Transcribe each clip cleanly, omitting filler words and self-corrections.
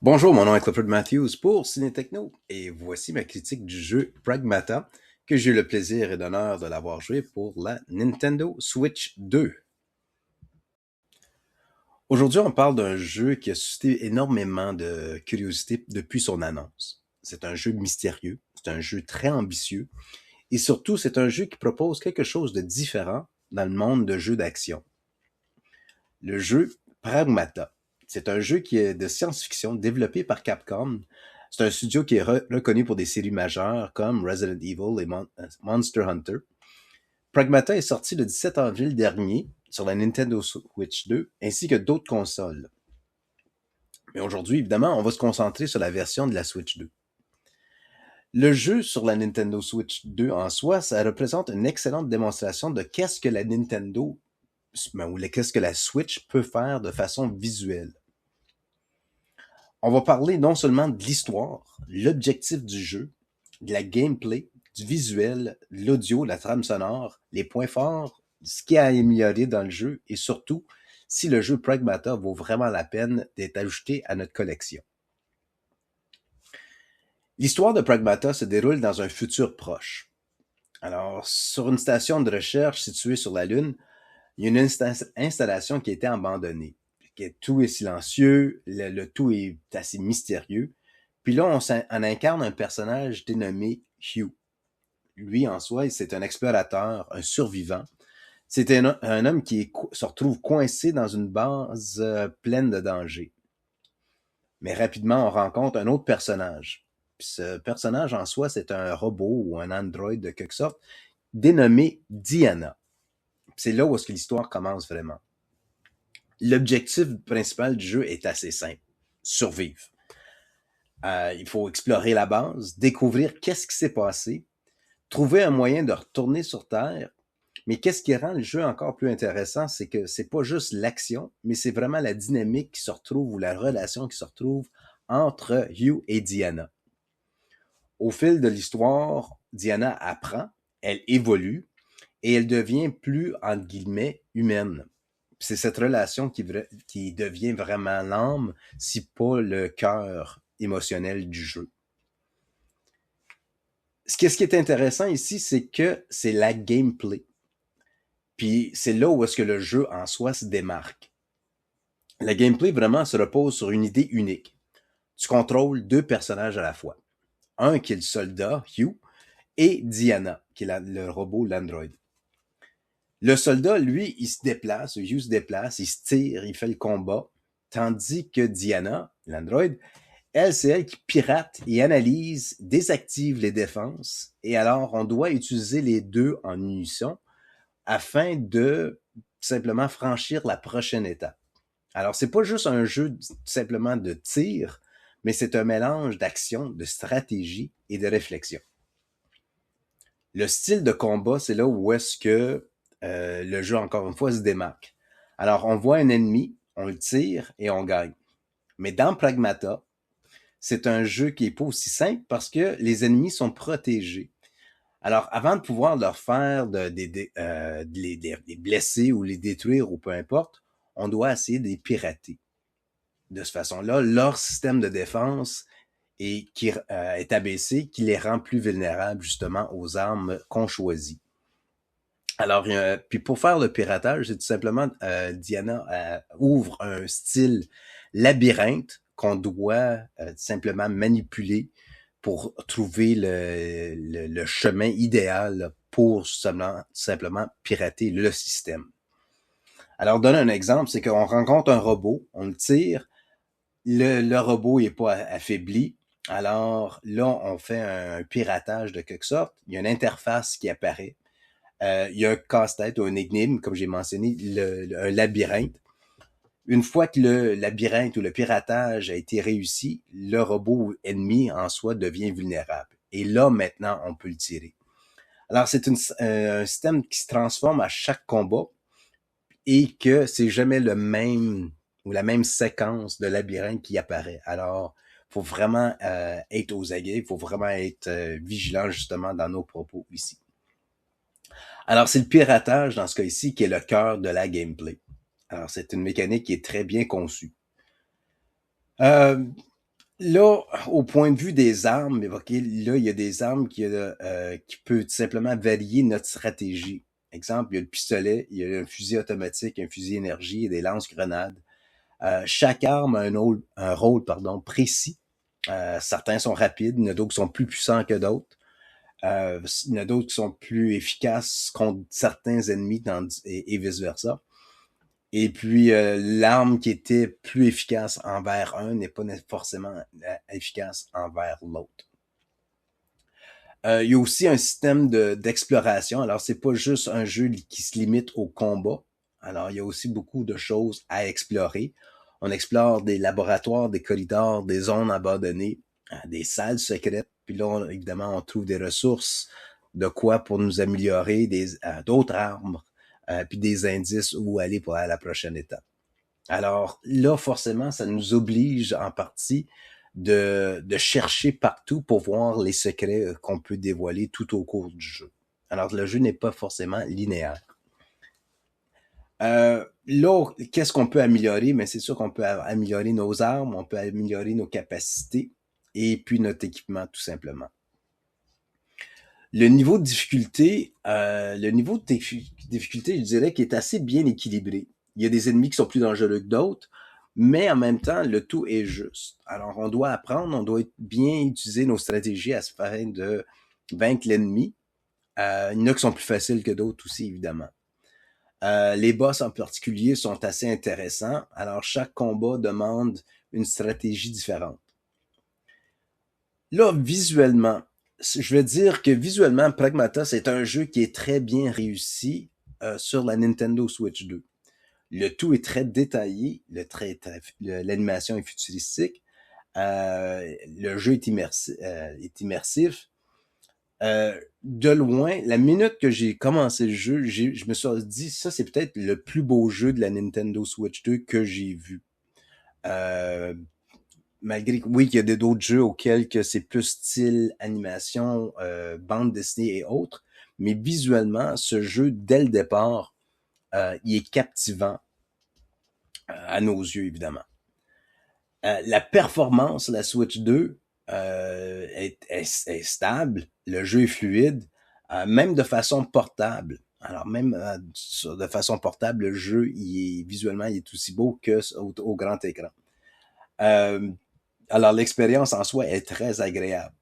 Bonjour, mon nom est Clifford Matthews pour Ciné Techno et voici ma critique du jeu Pragmata que j'ai eu le plaisir et l'honneur de l'avoir joué pour la Nintendo Switch 2. Aujourd'hui, on parle d'un jeu qui a suscité énormément de curiosité depuis son annonce. C'est un jeu mystérieux, c'est un jeu très ambitieux et surtout c'est un jeu qui propose quelque chose de différent dans le monde de jeux d'action. Le jeu Pragmata. C'est un jeu qui est de science-fiction développé par Capcom. C'est un studio qui est reconnu pour des séries majeures comme Resident Evil et Monster Hunter. Pragmata est sorti le 17 avril dernier sur la Nintendo Switch 2 ainsi que d'autres consoles. Mais aujourd'hui, évidemment, on va se concentrer sur la version de la Switch 2. Le jeu sur la Nintendo Switch 2 en soi, ça représente une excellente démonstration de qu'est-ce que la Nintendo ou qu'est-ce que la Switch peut faire de façon visuelle. On va parler non seulement de l'histoire, l'objectif du jeu, de la gameplay, du visuel, de l'audio, la trame sonore, les points forts, ce qui a amélioré dans le jeu et surtout si le jeu Pragmata vaut vraiment la peine d'être ajouté à notre collection. L'histoire de Pragmata se déroule dans un futur proche. Alors, sur une station de recherche située sur la Lune, il y a une installation qui a été abandonnée. Tout est silencieux, le tout est assez mystérieux. Puis là, on incarne un personnage dénommé Hugh. Lui, en soi, c'est un explorateur, un survivant. C'est un homme qui se retrouve coincé dans une base pleine de dangers. Mais rapidement, on rencontre un autre personnage. Puis ce personnage, en soi, c'est un robot ou un android de quelque sorte, dénommé Diana. C'est là où est-ce que l'histoire commence vraiment. L'objectif principal du jeu est assez simple. Survivre. Il faut explorer la base, découvrir qu'est-ce qui s'est passé, trouver un moyen de retourner sur Terre. Mais qu'est-ce qui rend le jeu encore plus intéressant, c'est que c'est pas juste l'action, mais c'est vraiment la dynamique qui se retrouve ou la relation qui se retrouve entre Hugh et Diana. Au fil de l'histoire, Diana apprend, elle évolue et elle devient plus, entre guillemets, humaine. C'est cette relation qui devient vraiment l'âme, si pas le cœur émotionnel du jeu. Ce qui est intéressant ici, c'est que c'est la gameplay. Puis c'est là où est-ce que le jeu en soi se démarque. La gameplay vraiment se repose sur une idée unique. Tu contrôles deux personnages à la fois. Un qui est le soldat, Hugh, et Diana, qui est le robot, l'android. Le soldat, lui, il se déplace, Hugh se déplace, il se tire, il fait le combat, tandis que Diana, l'android, elle, c'est elle qui pirate et analyse, désactive les défenses, et alors on doit utiliser les deux en unisson afin de simplement franchir la prochaine étape. Alors, c'est pas juste un jeu simplement de tir, mais c'est un mélange d'action, de stratégie et de réflexion. Le style de combat, c'est là où est-ce que le jeu, encore une fois, se démarque. Alors, on voit un ennemi, on le tire et on gagne. Mais dans Pragmata, c'est un jeu qui est pas aussi simple parce que les ennemis sont protégés. Alors, avant de pouvoir leur faire de les blesser ou les détruire ou peu importe, on doit essayer de les pirater. De cette façon-là, leur système de défense est abaissé, qui les rend plus vulnérables justement aux armes qu'on choisit. Alors, puis pour faire le piratage, c'est tout simplement Diana ouvre un style labyrinthe qu'on doit simplement manipuler pour trouver le chemin idéal pour simplement pirater le système. Alors, donner un exemple, c'est qu'on rencontre un robot, on le tire, le robot n'est pas affaibli, alors là, on fait un piratage de quelque sorte, il y a une interface qui apparaît, il y a un casse-tête ou un énigme, comme j'ai mentionné, un labyrinthe. Une fois que le labyrinthe ou le piratage a été réussi, le robot ennemi en soi devient vulnérable. Et là, maintenant, on peut le tirer. Alors, c'est un système qui se transforme à chaque combat et que c'est jamais le même ou la même séquence de labyrinthe qui apparaît. Alors, faut vraiment être aux aguets, il faut vraiment être vigilant justement dans nos propos ici. Alors, c'est le piratage dans ce cas ici qui est le cœur de la gameplay. Alors, c'est une mécanique qui est très bien conçue. Euh, Là, au point de vue des armes, ok, là, il y a des armes qui peuvent tout simplement varier notre stratégie. Exemple, il y a le pistolet, il y a un fusil automatique, un fusil énergie et des lance-grenades. Chaque arme a un rôle précis. Certains sont rapides, il y en a d'autres qui sont plus puissants que d'autres. Il y en a d'autres qui sont plus efficaces contre certains ennemis et vice-versa. Et puis, l'arme qui était plus efficace envers un n'est pas forcément efficace envers l'autre. Il y a aussi un système d'exploration. Alors, c'est pas juste un jeu qui se limite au combat. Alors, il y a aussi beaucoup de choses à explorer. On explore des laboratoires, des corridors, des zones abandonnées, des salles secrètes. Puis là, évidemment, on trouve des ressources, de quoi pour nous améliorer, d'autres armes, puis des indices où aller pour aller à la prochaine étape. Alors là, forcément, ça nous oblige en partie de chercher partout pour voir les secrets qu'on peut dévoiler tout au cours du jeu. Alors le jeu n'est pas forcément linéaire. Là, qu'est-ce qu'on peut améliorer? Mais c'est sûr qu'on peut améliorer nos armes, on peut améliorer nos capacités et puis notre équipement tout simplement. Le niveau de difficulté, je dirais qu'il est assez bien équilibré. Il y a des ennemis qui sont plus dangereux que d'autres, mais en même temps, le tout est juste. Alors, on doit apprendre, on doit bien utiliser nos stratégies afin de vaincre l'ennemi. Il y en a qui sont plus faciles que d'autres aussi, évidemment. Les boss en particulier sont assez intéressants. Alors, chaque combat demande une stratégie différente. Là, visuellement, je vais dire que visuellement, Pragmata, c'est un jeu qui est très bien réussi sur la Nintendo Switch 2. Le tout est très détaillé, l'animation est futuristique, le jeu est immersif. De loin, la minute que j'ai commencé le jeu, je me suis dit, ça c'est peut-être le plus beau jeu de la Nintendo Switch 2 que j'ai vu. Malgré que oui, qu'il y a d'autres jeux auxquels que c'est plus style animation, bande dessinée et autres, mais visuellement, ce jeu, dès le départ, il est captivant à nos yeux, évidemment. La performance de la Switch 2 est stable, le jeu est fluide, même de façon portable. Alors même de façon portable, le jeu, visuellement, il est aussi beau que au grand écran. Alors, l'expérience en soi est très agréable.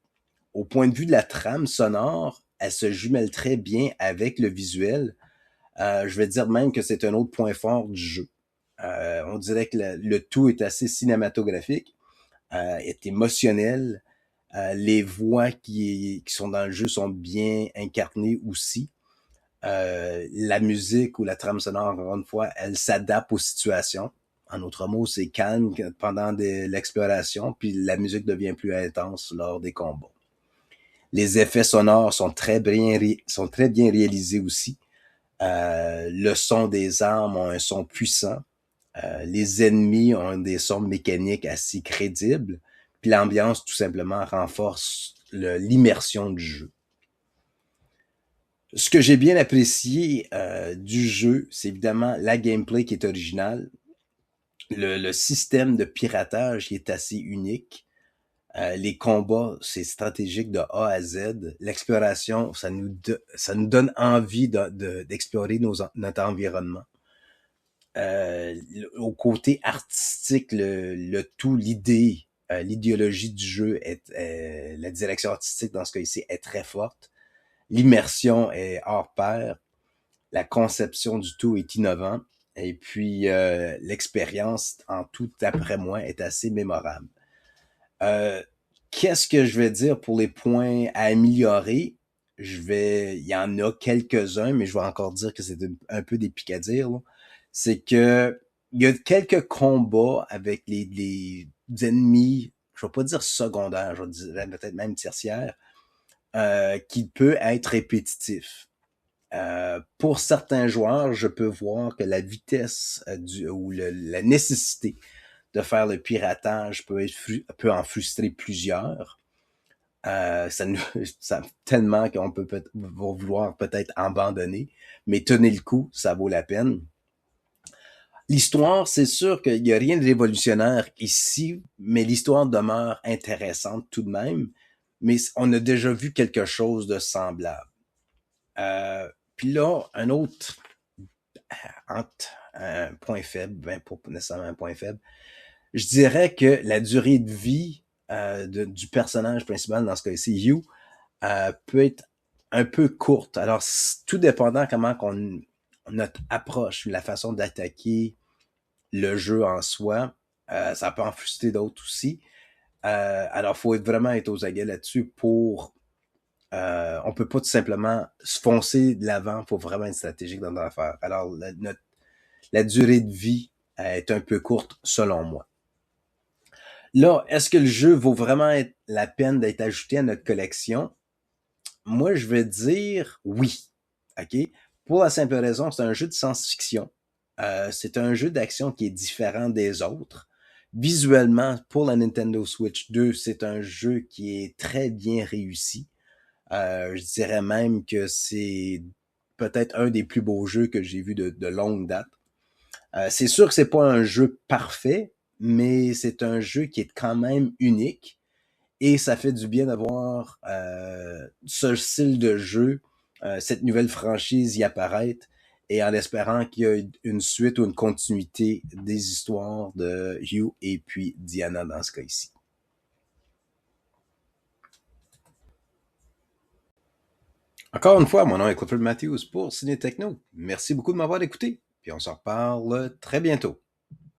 Au point de vue de la trame sonore, elle se jumelle très bien avec le visuel. Je vais dire même que c'est un autre point fort du jeu. On dirait que le tout est assez cinématographique, est émotionnel. Les voix qui sont dans le jeu sont bien incarnées aussi. La musique ou la trame sonore, encore une fois, elle s'adapte aux situations. En autres mots, c'est calme pendant l'exploration, puis la musique devient plus intense lors des combats. Les effets sonores sont très bien réalisés aussi. Le son des armes ont un son puissant. Les ennemis ont des sons mécaniques assez crédibles. Puis l'ambiance, tout simplement, renforce l'immersion du jeu. Ce que j'ai bien apprécié du jeu, c'est évidemment la gameplay qui est originale. Le système de piratage qui est assez unique. Les combats, c'est stratégique de A à Z. L'exploration, ça nous donne envie d'explorer notre environnement. Au côté artistique, le tout, l'idéologie du jeu la direction artistique dans ce cas-ci est très forte. L'immersion est hors pair. La conception du tout est innovant. Et puis, l'expérience, en tout après moi, est assez mémorable. Qu'est-ce que je vais dire pour les points à améliorer? Il y en a quelques-uns, mais je vais encore dire que c'est un peu des pics à dire, là. C'est que, il y a quelques combats avec les ennemis, je vais pas dire secondaires, je dirais peut-être même tertiaires, qui peut être répétitif. Pour certains joueurs, je peux voir que la vitesse ou la nécessité de faire le piratage peut en frustrer plusieurs. Ça tellement qu'on va vouloir peut-être abandonner, mais tenez le coup, ça vaut la peine. L'histoire, c'est sûr qu'il n'y a rien de révolutionnaire ici, mais l'histoire demeure intéressante tout de même. Mais on a déjà vu quelque chose de semblable. Puis là, un autre un point faible, ben pas nécessairement un point faible, je dirais que la durée de vie du personnage principal, dans ce cas-ci, Hugh, peut être un peu courte. Alors, tout dépendant comment notre approche, la façon d'attaquer le jeu en soi, ça peut en frustrer d'autres aussi. Alors, faut vraiment être aux aguets là-dessus pour... on peut pas tout simplement se foncer de l'avant, faut vraiment être stratégique dans l'affaire. Alors, la durée de vie est un peu courte, selon moi. Là, est-ce que le jeu vaut vraiment la peine d'être ajouté à notre collection? Moi, je vais dire oui. OK? Pour la simple raison, c'est un jeu de science-fiction. C'est un jeu d'action qui est différent des autres. Visuellement, pour la Nintendo Switch 2, c'est un jeu qui est très bien réussi. Je dirais même que c'est peut-être un des plus beaux jeux que j'ai vu de longue date. C'est sûr que c'est pas un jeu parfait, mais c'est un jeu qui est quand même unique et ça fait du bien d'avoir ce style de jeu, cette nouvelle franchise y apparaître et en espérant qu'il y a une suite ou une continuité des histoires de Hugh et puis Diana dans ce cas-ci. Encore une fois, mon nom est Clifford Matthews pour Ciné Techno. Merci beaucoup de m'avoir écouté, puis on se reparle très bientôt.